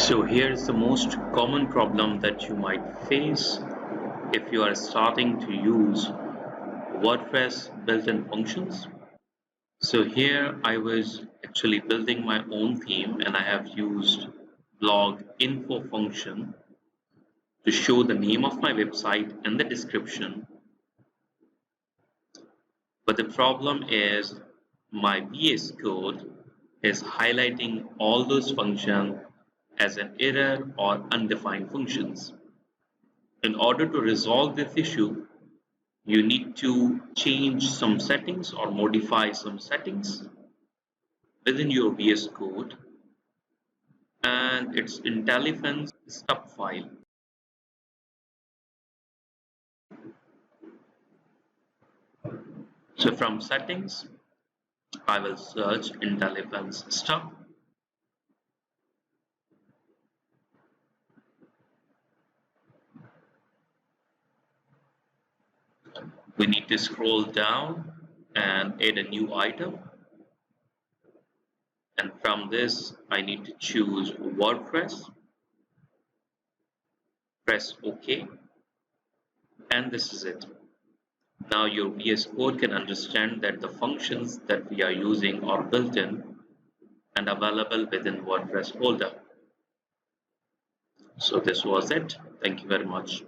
So here's the most common problem that you might face if you are starting to use WordPress built-in functions. So here I was actually building my own theme and I have used blog info function to show the name of my website and the description. But the problem is my VScode is highlighting all those functions as an error or undefined functions. In order to resolve this issue, you need to change some settings or modify some settings within your VS Code and its IntelliFence stub file. So from settings, I will search IntelliFence stub. We need to scroll down and add a new item. And from this, I need to choose WordPress, press OK, and this is it. Now your VS Code can understand that the functions that we are using are built in and available within WordPress folder. So this was it. Thank you very much.